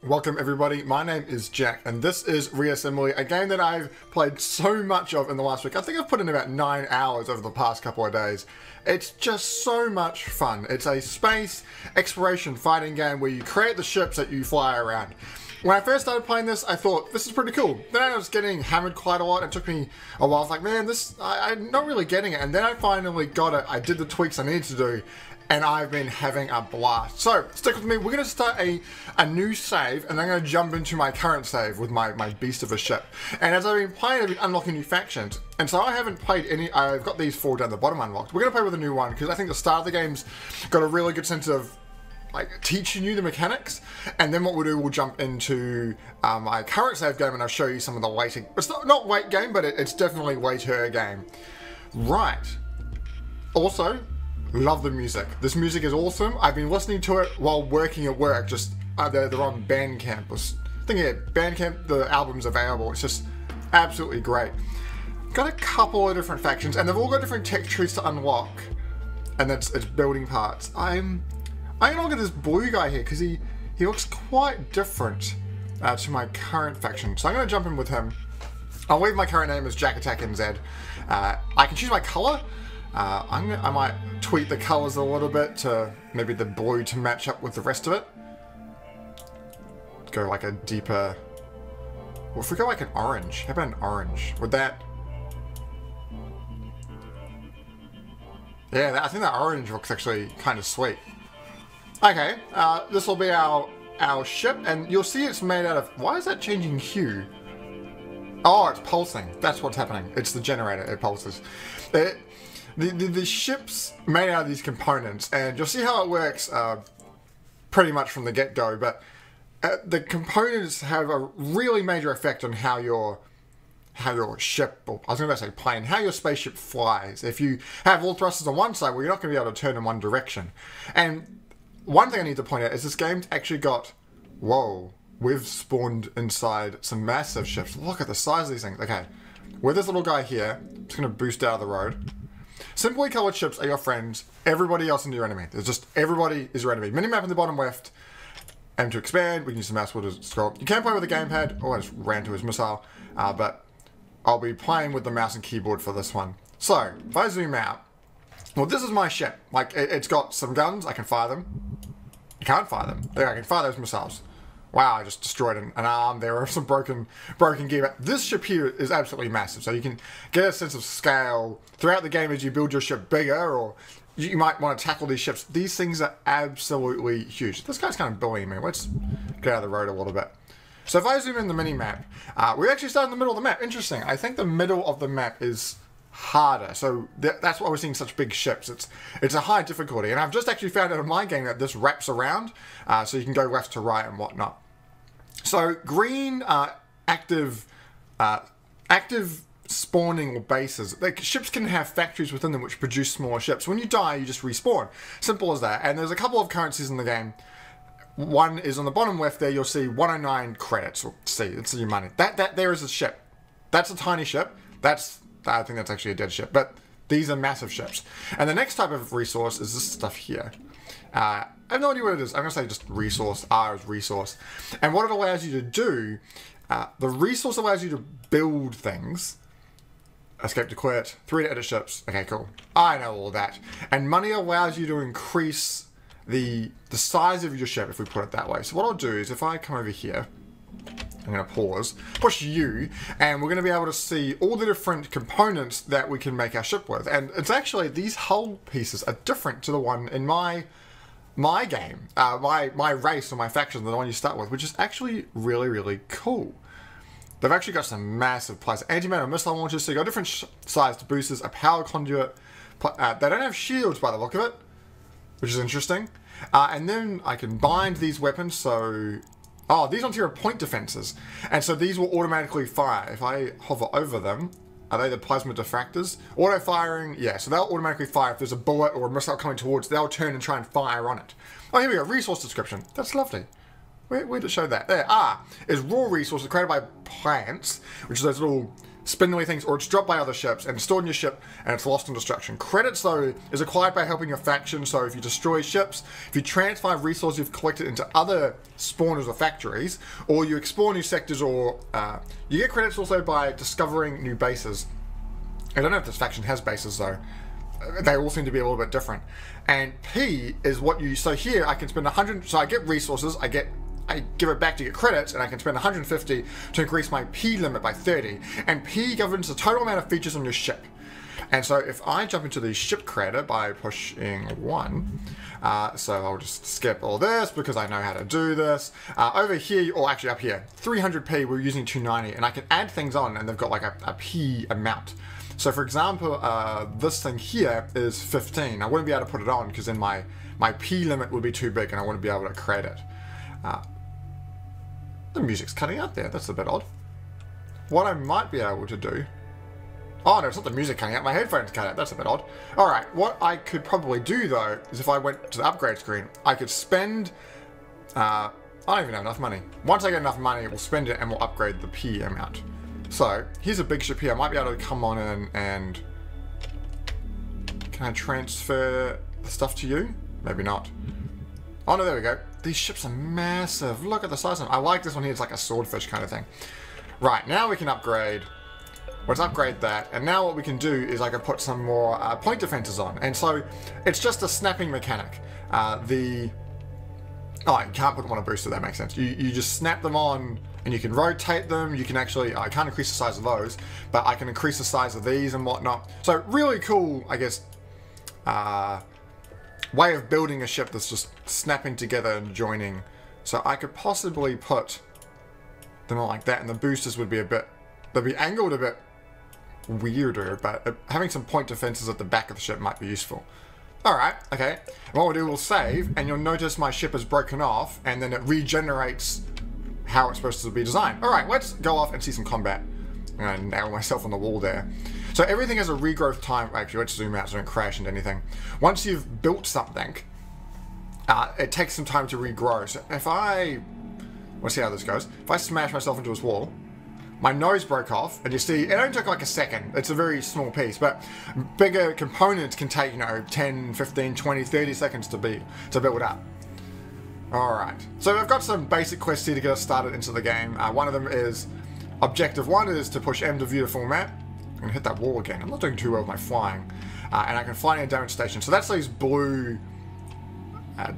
Welcome everybody, my name is Jack and this is Reassembly, a game that I've played so much of in the last week. I think I've put in about 9 hours over the past couple of days. It's just so much fun. It's a space exploration fighting game where you create the ships that you fly around. When I first started playing this, I thought, this is pretty cool. Then I was getting hammered quite a lot. It took me a while. I was like, man, I'm not really getting it. And then I finally got it. I did the tweaks I needed to do. And I've been having a blast. So, stick with me. We're going to start a new save, and I'm going to jump into my current save with my beast of a ship. And as I've been playing, I've been unlocking new factions. And so I haven't played any, I've got these 4 down the bottom unlocked. We're going to play with a new one, because I think the start of the game's got a really good sense of like teaching you the mechanics. And then what we'll do, we'll jump into my current save game, and I'll show you some of the waiting. It's not wait game, but it's definitely waiter game. Right. Also, love the music. This music is awesome. I've been listening to it while working at work. Just they're on Bandcamp. I think yeah, Bandcamp. The album's available. It's just absolutely great. Got a couple of different factions, and they've all got different tech trees to unlock, and it's building parts. I'm gonna look at this blue guy here because he looks quite different to my current faction. So I'm gonna jump in with him. I'll leave my current name as Jack Attack NZ. I can choose my color. I might tweak the colors a little bit to maybe the blue to match up with the rest of it. Go like a deeper... Well, if we go like an orange, how about an orange? Would that... Yeah, I think that orange looks actually kind of sweet. Okay, this will be our ship, and you'll see it's made out of... Why is that changing hue? Oh, it's pulsing. That's what's happening. It's the generator. It pulses. The ship's made out of these components, and you'll see how it works pretty much from the get-go, but the components have a really major effect on how your ship, or I was going to say plane, how your spaceship flies. If you have all thrusters on one side, well, you're not going to be able to turn in one direction. And one thing I need to point out is this game's actually got, whoa, we've spawned inside some massive ships. Look at the size of these things. Okay, with this little guy here, I'm just going to boost out of the road. Simply colored ships are your friends. Everybody else is your enemy. There's just everybody is your enemy. Minimap in the bottom left. And to expand, we can use the mouse wheel to scroll. You can play with a gamepad. Oh, I just ran to his missile. But I'll be playing with the mouse and keyboard for this one. So, if I zoom out, well, this is my ship. Like, it's got some guns. I can fire them. You can't fire them. There, I can fire those missiles. Wow, I just destroyed an arm. There are some broken gear. But this ship here is absolutely massive. So you can get a sense of scale throughout the game as you build your ship bigger, or you might want to tackle these ships. These things are absolutely huge. This guy's kind of bullying me. Let's get out of the road a little bit. So if I zoom in the mini-map, we actually start in the middle of the map. Interesting. I think the middle of the map is harder. So that's why we're seeing such big ships. It's a high difficulty. And I've just actually found out in my game that this wraps around, so you can go left to right and whatnot. So green active spawning or bases. Like, ships can have factories within them which produce smaller ships. When you die, you just respawn. Simple as that. And there's a couple of currencies in the game. One is on the bottom left there. You'll see 109 credits. Or see, it's your money. That there is a ship. That's a tiny ship. I think that's actually a dead ship. But these are massive ships. And the next type of resource is this stuff here. I have no idea what it is. I'm going to say just resource. R is resource. And what it allows you to do, the resource allows you to build things. Escape to quit. 3 to edit ships. Okay, cool. I know all that. And money allows you to increase the size of your ship, if we put it that way. So what I'll do is, if I come over here, I'm going to pause, push U, and we're going to be able to see all the different components that we can make our ship with. And it's actually, these hull pieces are different to the one in my game, my race or my faction, the one you start with, which is actually really, really cool. They've actually got some massive plays. Anti-matter missile launchers, so you got different sized boosters, a power conduit. They don't have shields by the look of it, which is interesting. And then I can bind these weapons, so... Oh, these ones here are point defenses. And so these will automatically fire. If I hover over them, are they the plasma diffractors? Auto firing, yeah, so they'll automatically fire. If there's a bullet or a missile coming towards, they'll turn and try and fire on it. Oh, here we go, resource description. That's lovely. Where did it show that? There, is raw resources created by plants, which is those little spindly things, or it's dropped by other ships and stored in your ship and it's lost in destruction. Credits, though, is acquired by helping your faction, so if you destroy ships, if you transfer resources you've collected into other spawners or factories, or you explore new sectors, or you get credits also by discovering new bases. I don't know if this faction has bases, though. They all seem to be a little bit different. And P is what you... So here I can spend 100... So I get resources, I give it back to get credits, and I can spend 150 to increase my P limit by 30. And P governs the total amount of features on your ship. And so if I jump into the ship creator by pushing 1, so I'll just skip all this because I know how to do this. Over here, or actually up here, 300p, we're using 290, and I can add things on, and they've got like a P amount. So for example, this thing here is 15. I wouldn't be able to put it on because then my P limit would be too big and I wouldn't be able to create it. The music's cutting out there, that's a bit odd. What I might be able to do... Oh no, it's not the music cutting out, my headphones cut out, that's a bit odd. Alright, what I could probably do though, is if I went to the upgrade screen, I could spend... I don't even have enough money. Once I get enough money, we'll spend it and we'll upgrade the P amount. So, here's a big ship here. I might be able to come on in and... Can I transfer the stuff to you? Maybe not. Oh no, there we go. These ships are massive. Look at the size of them. I like this one here. It's like a swordfish kind of thing. Right, now we can upgrade. Let's upgrade that. And now what we can do is I can put some more point defenses on. And so, it's just a snapping mechanic. Oh, you can't put them on a booster. That makes sense. You just snap them on... And you can rotate them, you can actually, I can't increase the size of those, but I can increase the size of these and whatnot. So really cool, I guess, way of building a ship that's just snapping together and joining. So I could possibly put them all like that, and the boosters would be they'd be angled a bit weirder, but having some point defenses at the back of the ship might be useful. Alright, okay. And what we'll do, we'll save, and you'll notice my ship is broken off, and then it regenerates how it's supposed to be designed. Alright, let's go off and see some combat. I'm going to nail myself on the wall there. So everything has a regrowth time. Actually, let's zoom out so I don't crash into anything. Once you've built something, it takes some time to regrow. So if let's see how this goes. If I smash myself into this wall, my nose broke off, and you see, it only took like a second. It's a very small piece, but bigger components can take, 10, 15, 20, 30 seconds to build up. Alright, so I've got some basic quests here to get us started into the game. One of them is, objective 1 is to push M to view the full map. I'm going to hit that wall again. I'm not doing too well with my flying. And I can fly near a damage station. So that's these blue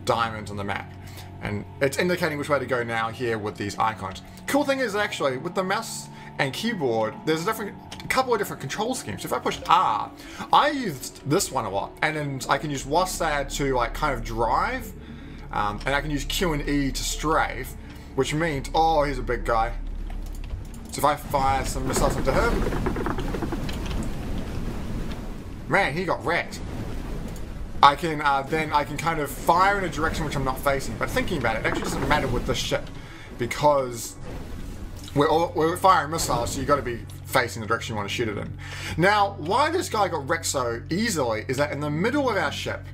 diamonds on the map. And it's indicating which way to go now here with these icons. Cool thing is actually, with the mouse and keyboard, there's a couple of different control schemes. If I push R, I used this one a lot. And then I can use WASD to like kind of drive. And I can use Q and E to strafe, which means, oh, he's a big guy. So if I fire some missiles into him, man, he got wrecked. I can then I can kind of fire in a direction which I'm not facing. But thinking about it, it actually doesn't matter with this ship because we're firing missiles, so you've got to be facing the direction you want to shoot it in. Now, why this guy got wrecked so easily is that in the middle of our ship,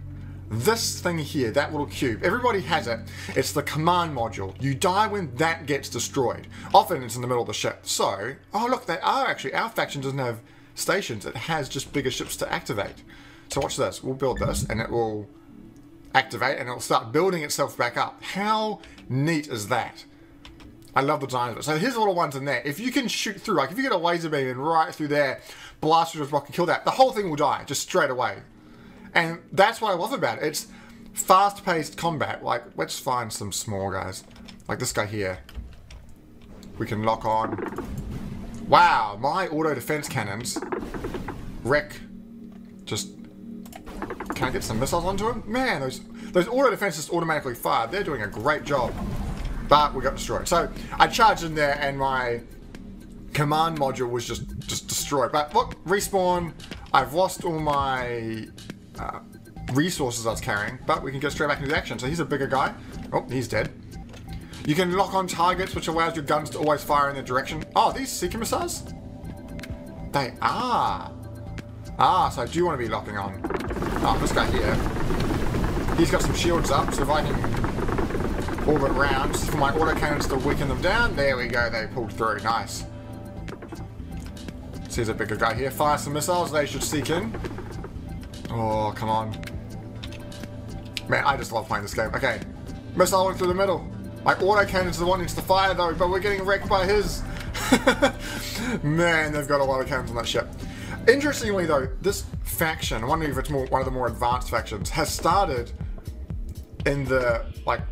this thing here, that little cube, everybody has it. It's the command module. You die when that gets destroyed. Often it's in the middle of the ship. So, oh look, our faction doesn't have stations. It has just bigger ships to activate. So watch this. We'll build this and it will activate and it will start building itself back up. How neat is that? I love the design of it. So here's the little ones in there. If you can shoot through, like if you get a laser beam and right through there, blast through this rock and kill that, the whole thing will die just straight away. And that's what I love about it. It's fast-paced combat. Like, let's find some small guys. Like this guy here. We can lock on. Wow, my auto defense cannons wreck. Just, can I get some missiles onto him? Man, those auto defenses automatically fired. They're doing a great job. But we got destroyed. So I charged in there and my command module was just destroyed. But look, respawn. I've lost all my resources I was carrying, but we can get straight back into action. So he's a bigger guy. Oh, he's dead. You can lock on targets, which allows your guns to always fire in their direction. Oh, these seeker missiles? They are. Ah, so I do want to be locking on. Oh, this guy here. He's got some shields up, so if I can orbit rounds for my autocannons to weaken them down. There we go, they pulled through. Nice. Sees a bigger guy here. Fire some missiles. They should seek in. Oh, come on. Man, I just love playing this game. Okay. Missile went through the middle. My autocannons are the one needs to fire though, but we're getting wrecked by his. Man, they've got a lot of cannons on that ship. Interestingly though, this faction, I'm wondering if it's one of the more advanced factions, has started in the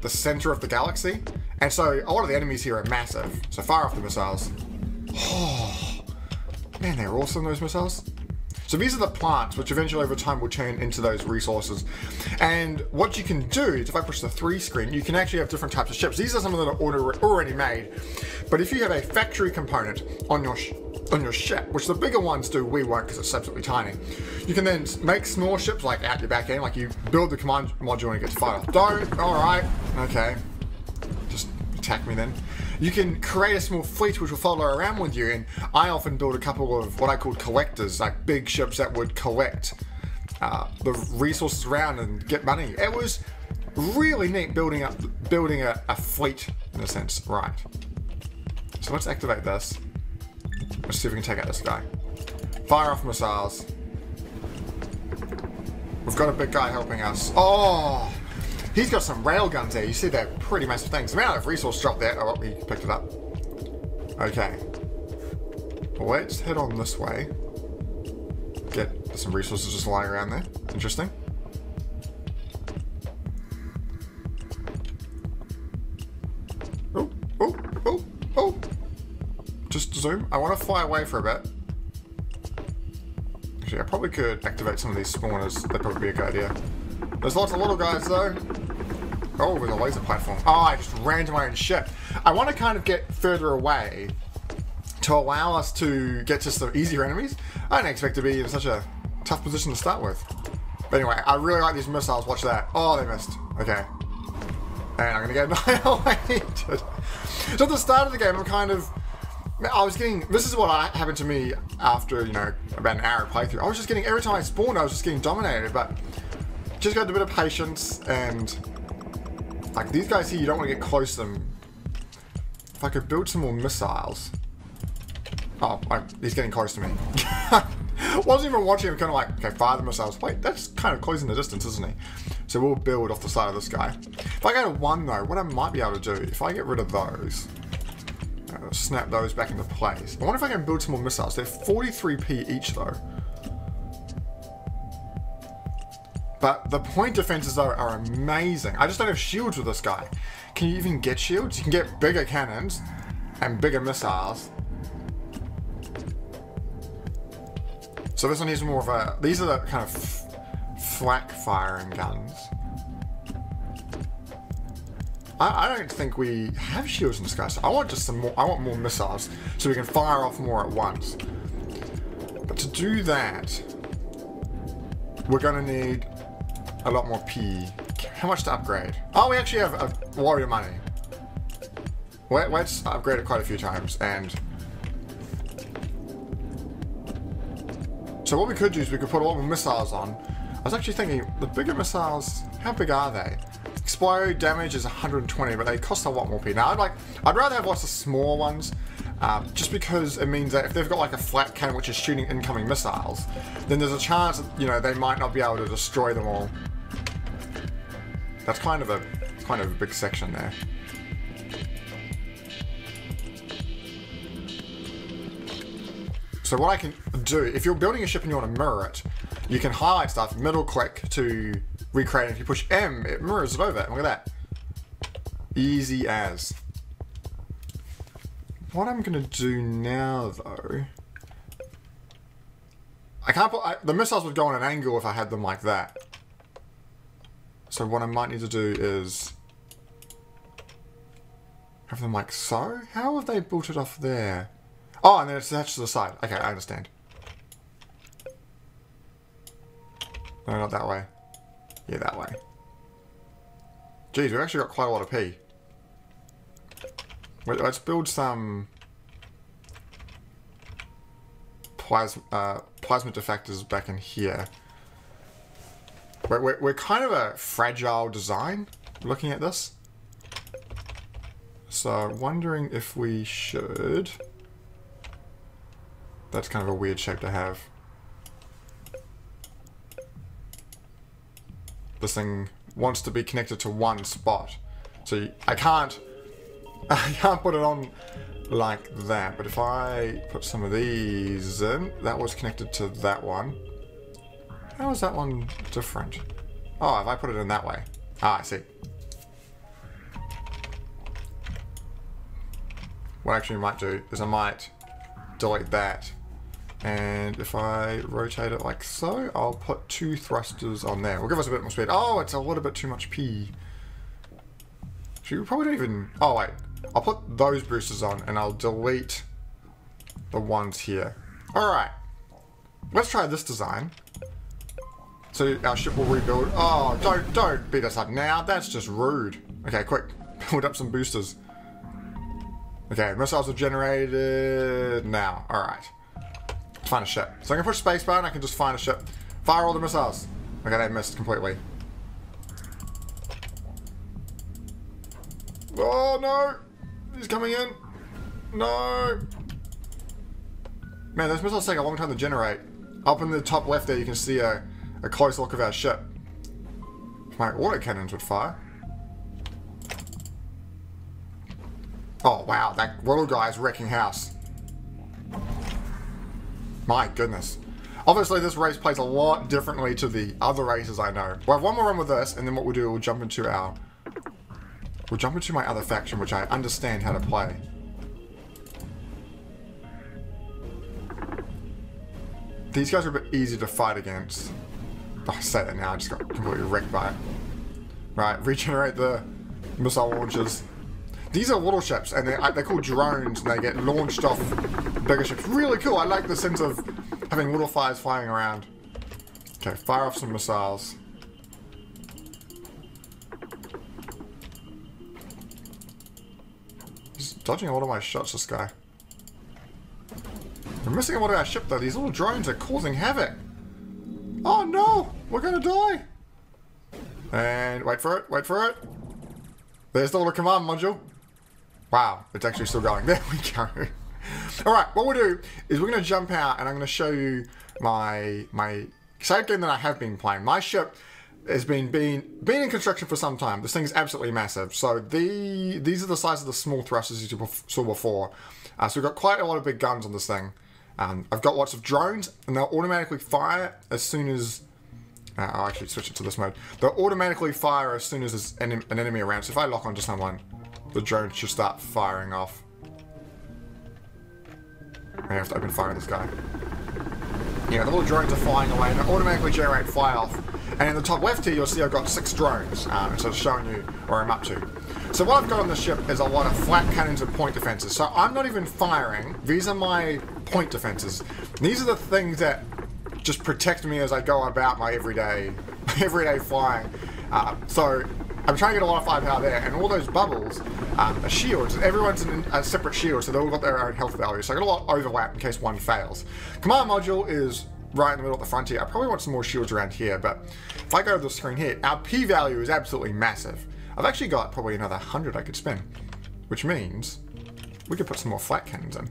center of the galaxy. And so a lot of the enemies here are massive. So fire off the missiles. Oh, man, they're awesome, those missiles. So these are the plants, which eventually over time will turn into those resources. And what you can do is, if I push the 3 screen, you can actually have different types of ships. These are some of them that are already made. But if you have a factory component on your ship, which the bigger ones do, we won't because it's absolutely tiny. You can then make small ships like out your back end, like you build the command module and it gets fired off. Don't, alright, okay. Just attack me then. You can create a small fleet which will follow around with you, and I often build a couple of what I call collectors, like big ships that would collect the resources around and get money. It was really neat building a fleet in a sense. Right. So let's activate this. Let's see if we can take out this guy. Fire off missiles. We've got a big guy helping us. Oh! He's got some rail guns there. You see they're pretty massive things. The amount of resource drop there. Oh, he picked it up. Okay. Let's head on this way. Get some resources just lying around there. Interesting. Oh, oh, oh, oh. Just zoom. I want to fly away for a bit. Actually, I probably could activate some of these spawners. That'd probably be a good idea. There's lots of little guys though. Oh, with a laser platform. Oh, I just ran to my own ship. I want to kind of get further away to allow us to get to some easier enemies. I didn't expect to be in such a tough position to start with. But anyway, I really like these missiles. Watch that. Oh, they missed. Okay. And I'm going to get annihilated. So at the start of the game, this is what happened to me after, about an hour of playthrough. I was just getting, every time I spawned, I was just getting dominated, but just got a bit of patience, and like these guys here, you don't want to get close to them. If I could build some more missiles. Oh, he's getting close to me. Wasn't even watching him, kind of like, okay, fire the missiles. Wait, that's kind of closing the distance, isn't he? So we'll build off the side of this guy. If I go to 1 though, what I might be able to do, if I get rid of those, snap those back into place. I wonder if I can build some more missiles. They're 43p each though. But the point defenses though are amazing. I just don't have shields with this guy. Can you even get shields? You can get bigger cannons and bigger missiles. So this one is more of a, these are the kind of flak firing guns. I don't think we have shields in this guy, so I want just some more, I want more missiles so we can fire off more at once. But to do that, we're gonna need a lot more P. How much to upgrade? Oh, we actually have a warrior money. Let's upgrade it quite a few times, and so what we could do is we could put a lot more missiles on. I was actually thinking, the bigger missiles, how big are they? Explode damage is 120, but they cost a lot more P. Now, I'd rather have lots of small ones, just because it means that if they've got like a flat cannon which is shooting incoming missiles, then there's a chance that, they might not be able to destroy them all. That's kind of a big section there. So what I can do, if you're building a ship and you want to mirror it, you can highlight stuff, middle click to recreate, and if you push M, it mirrors it over. And look at that. Easy as. What I'm going to do now, though, I can't put, the missiles would go on an angle if I had them like that. So what I might need to do is have them like so? How have they built it off there? Oh, and then it's attached to the side. Okay, I understand. No, not that way. Yeah, that way. Geez, we've actually got quite a lot of P. Wait, let's build some plasma defectors back in here. We're kind of a fragile design looking at this. So, wondering if we should That's kind of a weird shape to have. This thing wants to be connected to one spot. So I can't put it on like that. But if I put some of these in, that was connected to that one. How is that one different? Oh, if I put it in that way. Ah, I see. What I actually might do is I might delete that. And if I rotate it like so, I'll put 2 thrusters on there. We'll give us a bit more speed. Oh, it's a little bit too much P. So you probably don't even... Oh, wait. I'll put those boosters on and I'll delete the ones here. Alright. Let's try this design. So our ship will rebuild. Oh, don't beat us up now. That's just rude. Okay, quick. Build up some boosters. Okay, missiles are generated now. Alright. Let's find a ship. So I can push spacebar and I can just find a ship. Fire all the missiles. Okay, they missed completely. Oh no! He's coming in. No! Man, those missiles take a long time to generate. Up in the top left there you can see a close look of our ship. My autocannons would fire. Oh wow, that little guy's wrecking house. My goodness. Obviously this race plays a lot differently to the other races I know. We'll have one more run with this, and then what we'll do, we'll jump into my other faction, which I understand how to play. These guys are a bit easy to fight against. Oh, I say that now, I just got completely wrecked by it. Right, regenerate the missile launchers. These are little ships, and they're called drones, and they get launched off bigger ships. Really cool. I like the sense of having little fires flying around. Okay, fire off some missiles. He's dodging a lot of my shots, this guy. We're missing a lot of our ship, though. These little drones are causing havoc. Oh, no! We're going to die! And wait for it, wait for it. There's the little command module. Wow, it's actually still going. There we go. Alright, what we'll do is we're going to jump out and I'm going to show you my same game that I have been playing. My ship has been in construction for some time. This thing is absolutely massive. So these are the size of the small thrusters you saw before. So we've got quite a lot of big guns on this thing. I've got lots of drones and they'll automatically fire as soon as... I'll actually switch it to this mode. They'll automatically fire as soon as there's an enemy around. So if I lock onto someone, the drone should start firing off. I have to open fire on this guy. Yeah, the little drones are flying away and they automatically generate fly off. And in the top left here, you'll see I've got 6 drones. So it's showing you where I'm up to. So what I've got on the ship is a lot of flat cannons and point defenses. So I'm not even firing. These are my point defenses. These are the things that just protect me as I go about my everyday flying. So I'm trying to get a lot of firepower there, and all those bubbles are shields. Everyone's in a separate shield, so they've all got their own health value. So I got a lot of overlap in case one fails. Command module is right in the middle at the front here. I probably want some more shields around here, but if I go to the screen here, our P value is absolutely massive. I've actually got probably another 100 I could spend, which means we could put some more flat cannons in.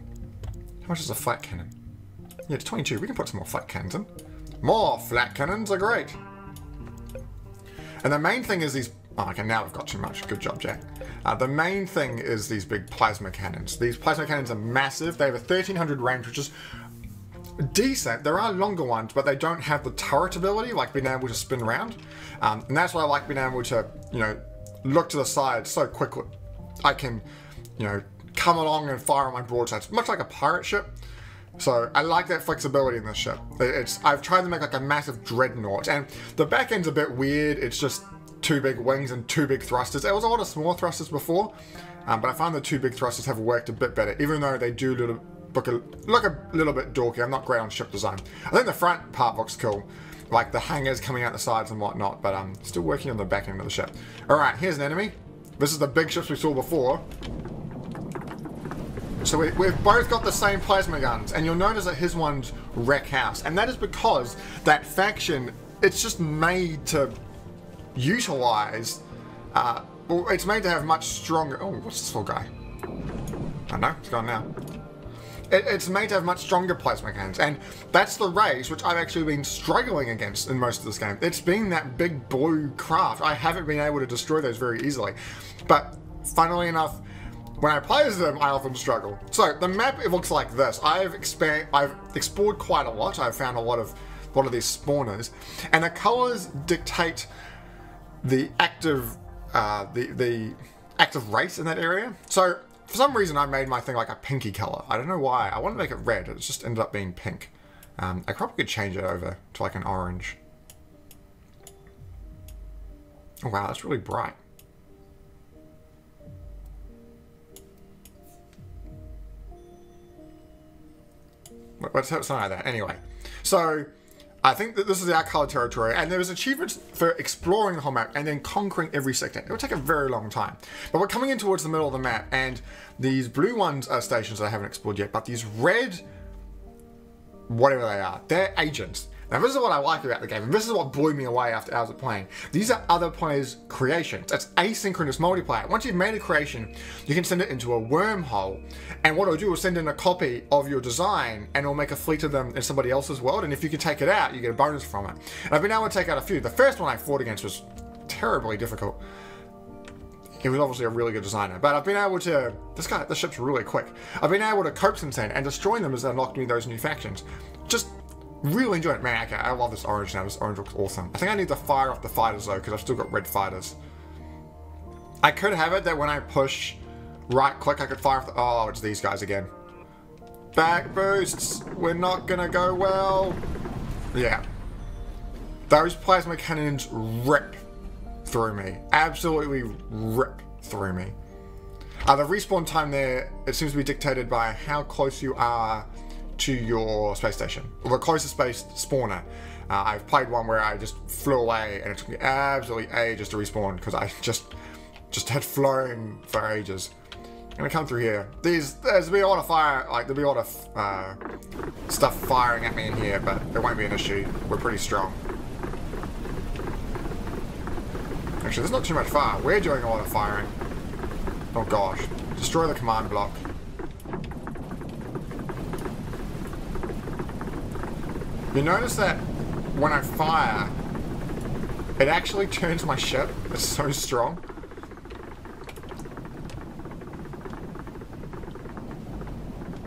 How much is a flat cannon? Yeah, it's 22. We can put some more flat cannons in. More flat cannons are great. And the main thing is these... Oh, okay, now we've got too much. Good job, Jack. The main thing is these big plasma cannons. These plasma cannons are massive. They have a 1300 range, which is decent. There are longer ones, but they don't have the turret ability, like being able to spin around. And that's why I like being able to, you know, look to the side so quickly. I can, you know, come along and fire on my broadsides, much like a pirate ship. So I like that flexibility in this ship. I've tried to make like a massive dreadnought, and the back end's a bit weird. It's just 2 big wings and 2 big thrusters. There was a lot of small thrusters before, but I find the 2 big thrusters have worked a bit better, even though they do look a little bit dorky. I'm not great on ship design. I think the front part looks cool, like the hangers coming out the sides and whatnot, but I'm still working on the back end of the ship. Alright, here's an enemy. This is the big ships we saw before. So we've both got the same plasma guns, and you'll notice that his one's wreck house, and that is because that faction, it's just made to utilize, well, it's made to have much stronger... Oh, what's this little guy? I don't know, it's gone now. It's made to have much stronger plasma cannons, and that's the race which I've actually been struggling against in most of this game. It's been that big blue craft. I haven't been able to destroy those very easily. But funnily enough, when I play as them, I often struggle. So the map, it looks like this. I've explored quite a lot. I've found a lot of these spawners, and the colors dictate the active the active race in that area. So for some reason I made my thing like a pinky color. I don't know why. I wanted to make it red. It just ended up being pink. I probably could change it over to like an orange. Oh wow, that's really bright. Let's have something like that. Anyway, so I think that this is our color territory, and there's achievements for exploring the whole map and then conquering every sector. It will take a very long time. But we're coming in towards the middle of the map, and these blue ones are stations that I haven't explored yet, but these red, whatever they are, they're agents. Now this is what I like about the game, and this is what blew me away after hours of playing. These are other players' creations. It's asynchronous multiplayer. Once you've made a creation, you can send it into a wormhole, and what it'll do is send in a copy of your design, and it'll make a fleet of them in somebody else's world, and if you can take it out, you get a bonus from it. And I've been able to take out a few. The first one I fought against was terribly difficult. He was obviously a really good designer, but I've been able to... This ship's really quick. I've been able to coax them and destroying them as they unlocked me those new factions. Just... really enjoyed it. Man, okay, I love this orange now. This orange looks awesome. I think I need to fire off the fighters though, because I've still got red fighters. I could have it that when I push right click, I could fire off the... Oh, it's these guys again. Back boosts. We're not gonna go well. Yeah. Those plasma cannons rip through me. Absolutely rip through me. The respawn time there, it seems to be dictated by how close you are to your space station, or the closest space spawner. I've played one where I just flew away and it took me absolutely ages to respawn because I just had flown for ages. I'm gonna come through here. There's be a lot of fire, like there'll be a lot of stuff firing at me in here, but it won't be an issue. We're pretty strong. Actually, there's not too much fire. We're doing a lot of firing. Oh gosh. Destroy the command block. You notice that when I fire, it actually turns my ship. It's so strong.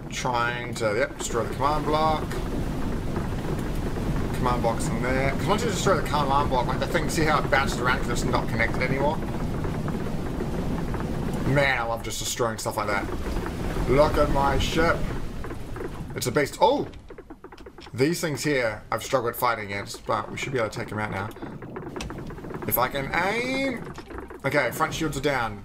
Trying to, yep, destroy the command block. Command block's in there. Because once you destroy the command block, like the thing, see how it bounces around because it's not connected anymore? Man, I love just destroying stuff like that. Look at my ship. It's a beast. Oh! These things here, I've struggled fighting against, but we should be able to take them out now. If I can aim... Okay, front shields are down.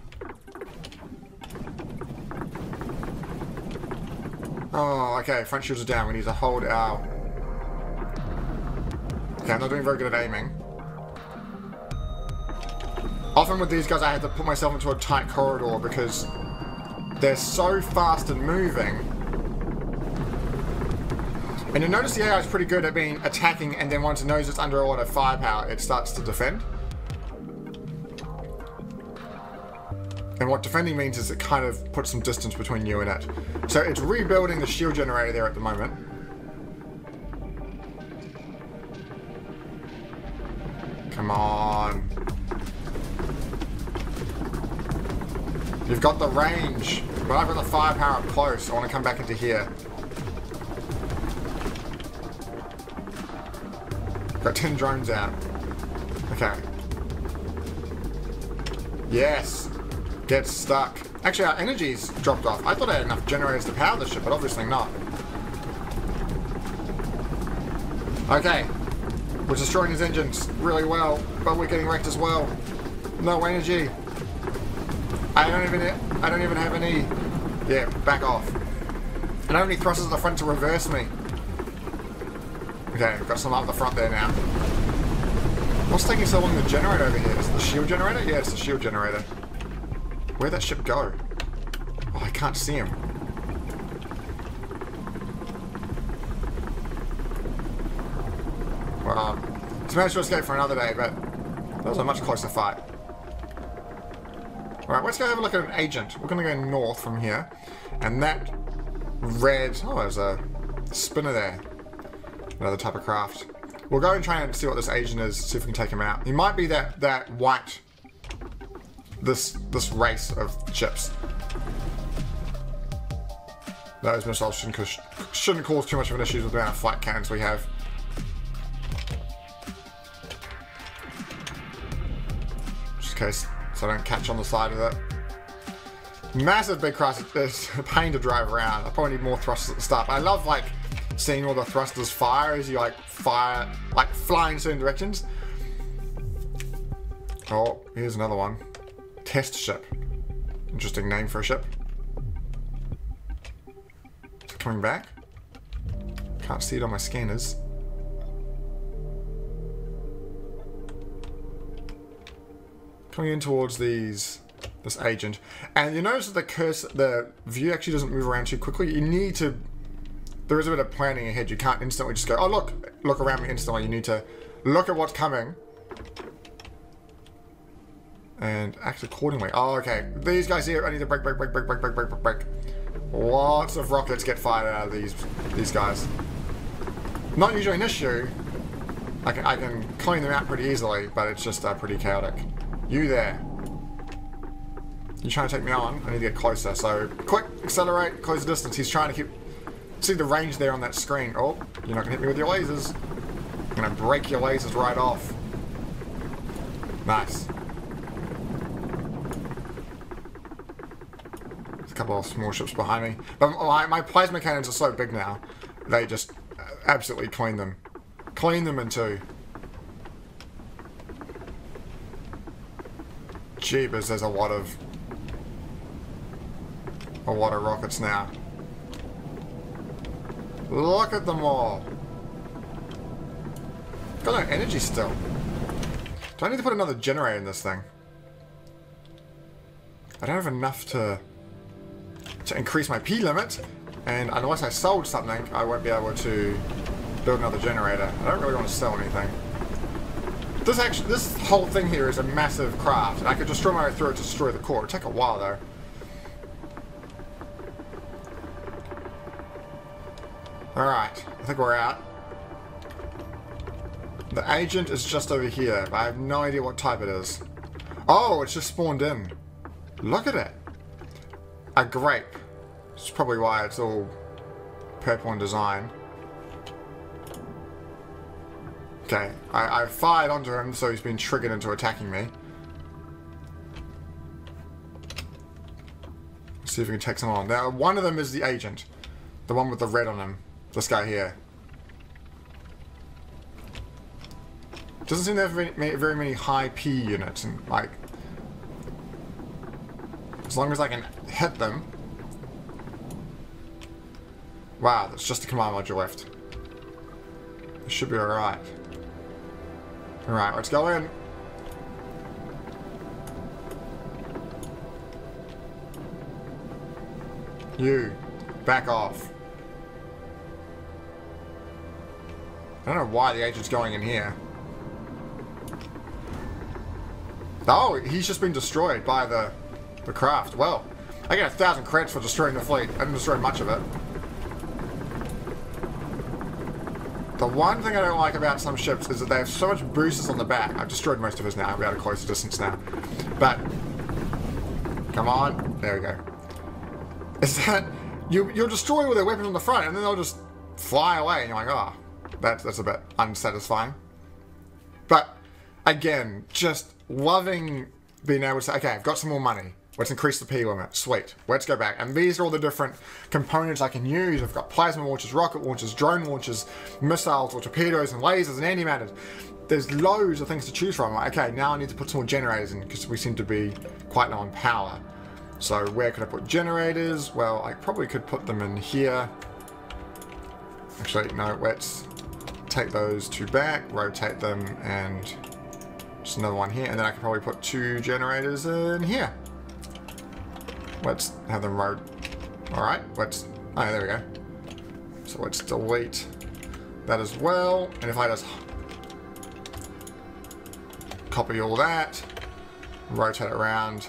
Oh, okay, front shields are down. We need to hold our... Okay, I'm not doing very good at aiming. Often with these guys, I have to put myself into a tight corridor because they're so fast and moving. And you'll notice the AI is pretty good at being attacking, and then once it knows it's under a lot of firepower, it starts to defend. And what defending means is it kind of puts some distance between you and it. So it's rebuilding the shield generator there at the moment. Come on. You've got the range, but I've got the firepower up close. I want to come back into here. Got 10 drones out. Okay. Yes. Get stuck. Actually, our energy's dropped off. I thought I had enough generators to power the ship, but obviously not. Okay. We're destroying his engines really well, but we're getting wrecked as well. No energy. I don't even have any... Yeah, back off. And only thrusters at the front to reverse me. Okay, we've got some up the front there now. What's taking so long to generate over here? Is it the shield generator? Yeah, it's the shield generator. Where'd that ship go? Oh, I can't see him. Well, it's managed to escape for another day, but that was a much closer fight. Alright, let's go have a look at an agent. We're going to go north from here. And that red... Oh, there's a spinner there. Another type of craft. We'll go and try and see what this agent is, see if we can take him out. He might be that white... This race of ships. Those missiles shouldn't cause too much of an issue with the amount of flight cannons we have. Just in case so I don't catch on the side of it. Massive big craft. It's a pain to drive around. I probably need more thrusters at the start. But I love like seeing all the thrusters fire as you like fire, like fly in certain directions. Oh, here's another one. Test ship. Interesting name for a ship. Is it coming back? Can't see it on my scanners. Coming in towards this agent. And you notice that the view actually doesn't move around too quickly. You need to... There is a bit of planning ahead. You can't instantly just go, oh look around me instantly. You need to look at what's coming. And act accordingly. Oh, okay. These guys here, I need to break. Lots of rockets get fired out of these guys. Not usually an issue. I can clean them out pretty easily, but it's just pretty chaotic. You there. You're trying to take me on. I need to get closer. So, quick, accelerate, close the distance. He's trying to keep... See the range there on that screen. Oh, you're not going to hit me with your lasers. I'm going to break your lasers right off. Nice. There's a couple of small ships behind me. But my plasma cannons are so big now. They just absolutely clean them. Clean them in two. Jeebus, there's a lot of rockets now. Look at them all. Got no energy still. Do I need to put another generator in this thing? I don't have enough to increase my P limit, and unless I sold something, I won't be able to build another generator. I don't really want to sell anything. This whole thing here is a massive craft, and I could destroy my way through it to destroy the core. It'll take a while though. Alright, I think we're out. The agent is just over here, but I have no idea what type it is. Oh, it's just spawned in. Look at it. A grape. That's probably why it's all purple in design. Okay, I fired onto him, so he's been triggered into attacking me. Let's see if we can take someone on. Now, one of them is the agent. The one with the red on him. This guy here. Doesn't seem to have very many high P units, and like... As long as I can hit them... Wow, that's just a command module left. It should be alright. Alright, let's go in. You. Back off. I don't know why the agent's going in here. Oh, he's just been destroyed by the craft. Well, I get 1,000 credits for destroying the fleet. I didn't destroy much of it. The one thing I don't like about some ships is that they have so much boosters on the back. I've destroyed most of his now. I'll be able to close the distance now. But, come on. There we go. Is that, you'll destroy all their weapons on the front, and then they'll just fly away, and you're like, oh, that's a bit unsatisfying. But, again, just loving being able to say, okay, I've got some more money. Let's increase the P limit. Sweet. Let's go back. And these are all the different components I can use. I've got plasma launchers, rocket launchers, drone launchers, missiles, or torpedoes, and lasers, and antimatters. There's loads of things to choose from. Like, okay, now I need to put some more generators in because we seem to be quite low on power. So where could I put generators? Well, I probably could put them in here. Actually, no, let's take those two back, rotate them, and just another one here. And then I could probably put 2 generators in here. Let's have them road. Alright, let's... Oh, there we go. So let's delete that as well. And if I just copy all that, rotate it around.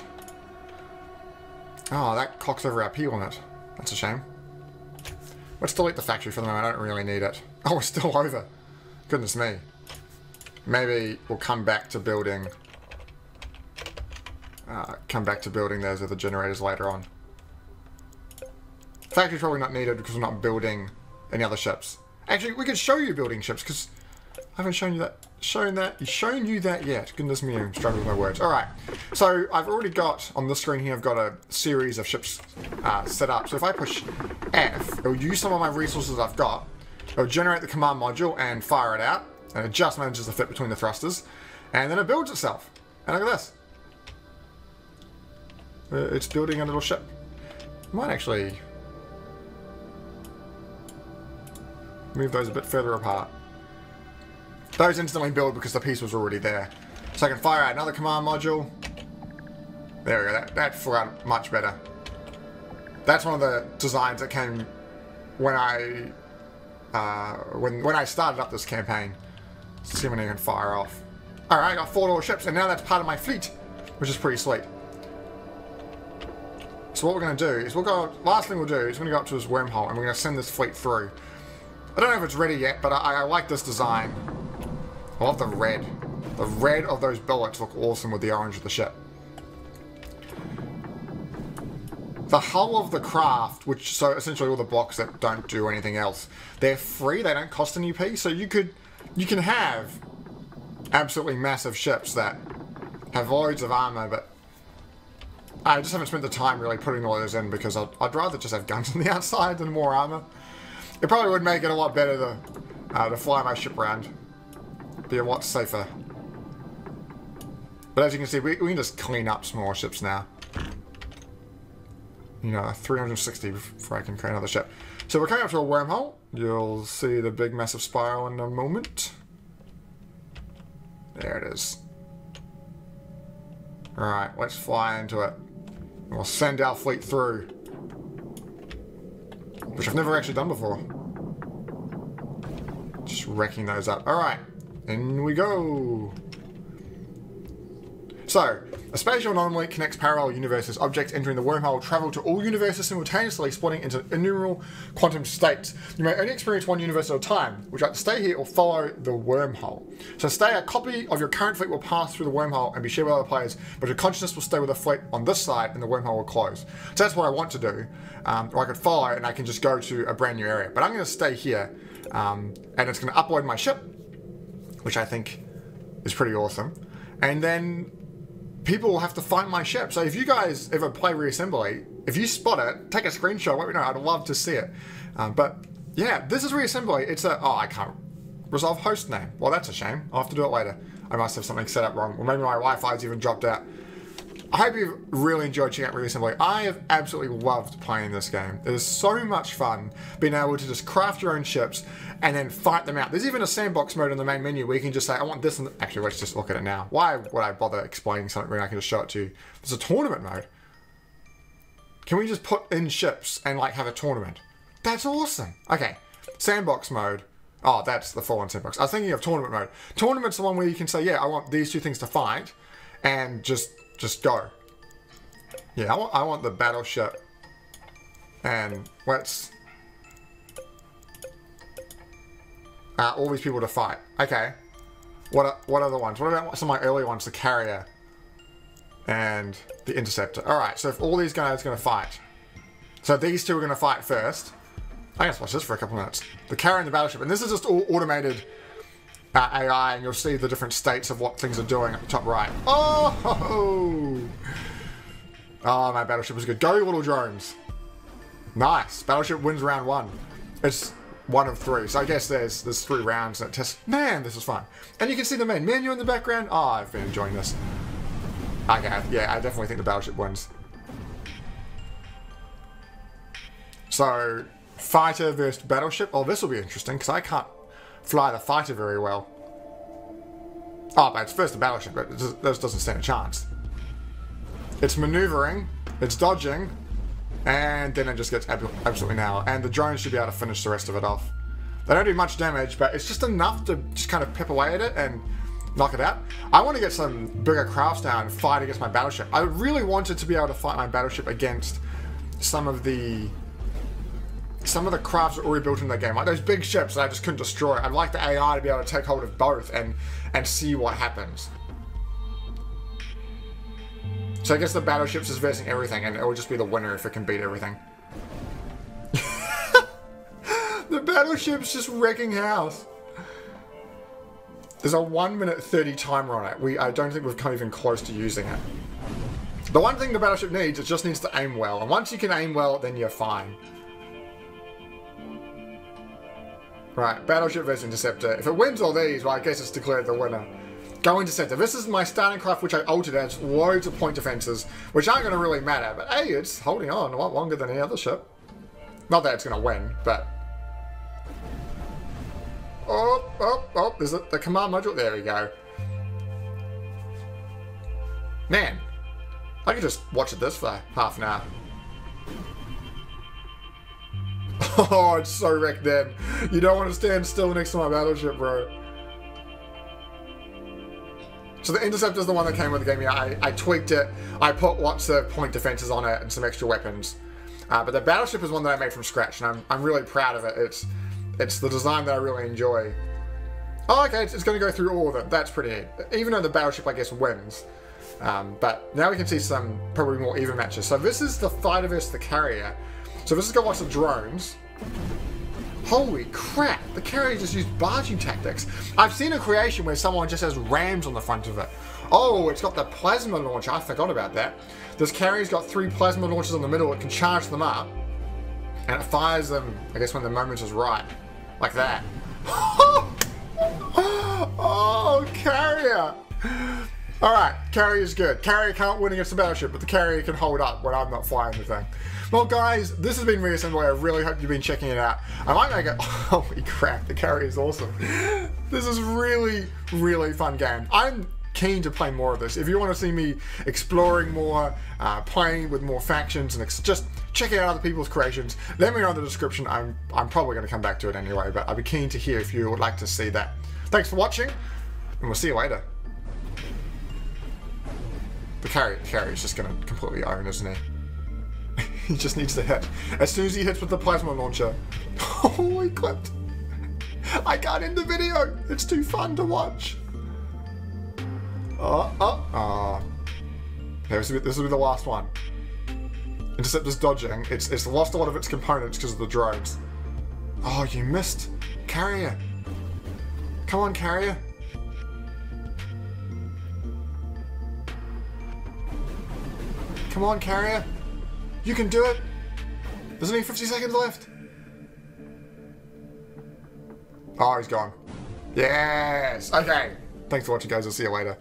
Oh, that clocks over our P limit. That's a shame. Let's delete the factory for the moment. I don't really need it. Oh, we're still over. Goodness me. Maybe we'll come back to building... those other generators later on. Factory's probably not needed because we're not building any other ships. Actually, we could show you building ships because I haven't shown you that yet. Goodness me, I'm struggling with my words. Alright, so I've already got, on the screen here, I've got a series of ships set up. So if I push F, it'll use some of my resources I've got. It'll generate the command module and fire it out. And it just manages to fit between the thrusters. And then it builds itself. And look at this. It's building a little ship. Might actually move those a bit further apart. Those instantly build because the piece was already there. So I can fire out another command module. There we go, that flew out much better. That's one of the designs that came when I started up this campaign. Let's see when I can fire off. Alright, I got 4 little ships and now that's part of my fleet, which is pretty sweet. So what we're going to do is last thing we'll do is we're going to go up to this wormhole and we're going to send this fleet through. I don't know if it's ready yet, but I like this design. I love the red. The red of those bullets look awesome with the orange of the ship. The hull of the craft, so essentially all the blocks that don't do anything else, they're free, they don't cost any P, so you can have absolutely massive ships that have loads of armor, but I just haven't spent the time really putting all those in because I'd rather just have guns on the outside than more armor. It probably would make it a lot better to fly my ship around. Be a lot safer. But as you can see, we can just clean up smaller ships now. You know, 360 before I can create another ship. So we're coming up to a wormhole. You'll see the big massive spiral in a moment. There it is. Alright, let's fly into it. We'll send our fleet through. Which I've never actually done before. Just wrecking those up. Alright, in we go. So, a spatial anomaly connects parallel universes. Objects entering the wormhole travel to all universes simultaneously, splitting into innumerable quantum states. You may only experience one universe at a time. Would you like to stay here or follow the wormhole? So stay, a copy of your current fleet will pass through the wormhole and be shared with other players, but your consciousness will stay with the fleet on this side and the wormhole will close. So that's what I want to do. Or I could follow and I can just go to a brand new area. But I'm going to stay here and it's going to upload my ship, which I think is pretty awesome. And then people will have to find my ship. So if you guys ever play Reassembly, if you spot it, take a screenshot, let me know. I'd love to see it. But yeah, this is Reassembly. It's I can't resolve host name. Well, that's a shame. I'll have to do it later. I must have something set up wrong. Or maybe my Wi-Fi's even dropped out. I hope you've really enjoyed checking out Reassembly. I have absolutely loved playing this game. It is so much fun being able to just craft your own ships and then fight them out. There's even a sandbox mode in the main menu where you can just say, I want this and actually, let's just look at it now. Why would I bother explaining something when I can just show it to you? There's a tournament mode. Can we just put in ships and like have a tournament? That's awesome. Okay, sandbox mode. Oh, that's the full-on sandbox. I was thinking of tournament mode. Tournament's the one where you can say, yeah, I want these two things to fight and just go. Yeah, I want the battleship. And let's... all these people to fight. Okay. What other ones? What about some of my early ones? The carrier. And the interceptor. Alright, so if all these guys are going to fight. So these two are going to fight first. I guess watch this for a couple minutes. The carrier and the battleship. And this is just all automated AI, and you'll see the different states of what things are doing at the top right. Oh! Oh, my battleship is good. Go, little drones. Nice. Battleship wins round 1. It's 1 of 3. So I guess there's 3 rounds that test. Man, this is fun. And you can see the main menu in the background. Oh, I've been enjoying this. Okay, yeah, I definitely think the battleship wins. So, fighter versus battleship. Oh, this will be interesting because I can't fly the fighter very well. Oh, but it's first the battleship, but this doesn't stand a chance. It's maneuvering, it's dodging, and then it just gets absolutely nailed. And the drones should be able to finish the rest of it off. They don't do much damage, but it's just enough to just kind of pip away at it and knock it out. I want to get some bigger crafts down and fight against my battleship. I really wanted to be able to fight my battleship against some of the some of the crafts are already built in the game, like those big ships that I just couldn't destroy. I'd like the AI to be able to take hold of both and see what happens. So I guess the battleships is versing everything, and it will just be the winner if it can beat everything. The battleship's just wrecking house. There's a 1 minute 30 timer on it. I don't think we've come even close to using it. The one thing the battleship needs, it just needs to aim well. And once you can aim well, then you're fine. Right, battleship versus interceptor. If it wins all these, well, I guess it's declared the winner. Go interceptor. This is my starting craft, which I altered as loads of point defenses, which aren't going to really matter. But hey, it's holding on a lot longer than any other ship. Not that it's going to win, but... Oh, is it the command module? There we go. Man, I could just watch this for half an hour. Oh, it's so wrecked then. You don't want to stand still next to my battleship, bro. So the interceptor's the one that came with the game. Yeah, I tweaked it. I put lots of point defenses on it and some extra weapons. But the battleship is one that I made from scratch, and I'm really proud of it. It's the design that I really enjoy. Oh, okay, it's going to go through all of it. That's pretty neat. Even though the battleship, I guess, wins. But now we can see some probably more even matches. So this is the fighter versus the carrier. So this has got lots of drones. Holy crap, the carrier just used barging tactics. I've seen a creation where someone just has rams on the front of it. Oh, it's got the plasma launcher. I forgot about that. This carrier's got 3 plasma launchers in the middle. It can charge them up. And it fires them, I guess, when the moment is right. Like that. Oh, carrier. Alright, carrier's good. Carrier can't win against the battleship, but the carrier can hold up when I'm not flying the thing. Well, guys, this has been Reassembly. I really hope you've been checking it out. I might make it... Holy crap, the carrier is awesome. This is really, really fun game. I'm keen to play more of this. If you want to see me exploring more, playing with more factions, and just checking out other people's creations, let me know in the description. I'm probably going to come back to it anyway, but I'd be keen to hear if you would like to see that. Thanks for watching, and we'll see you later. The carrier is just going to completely own, isn't he? He just needs to hit. As soon as he hits with the plasma launcher. Oh, he clipped. I can't end the video. It's too fun to watch. This will be the last one. Interceptor's dodging. It's lost a lot of its components because of the drones. Oh, you missed. Carrier. Come on, carrier. Come on, carrier. You can do it. There's only 50 seconds left. Oh, he's gone. Yes. Okay. Thanks for watching, guys. I'll see you later.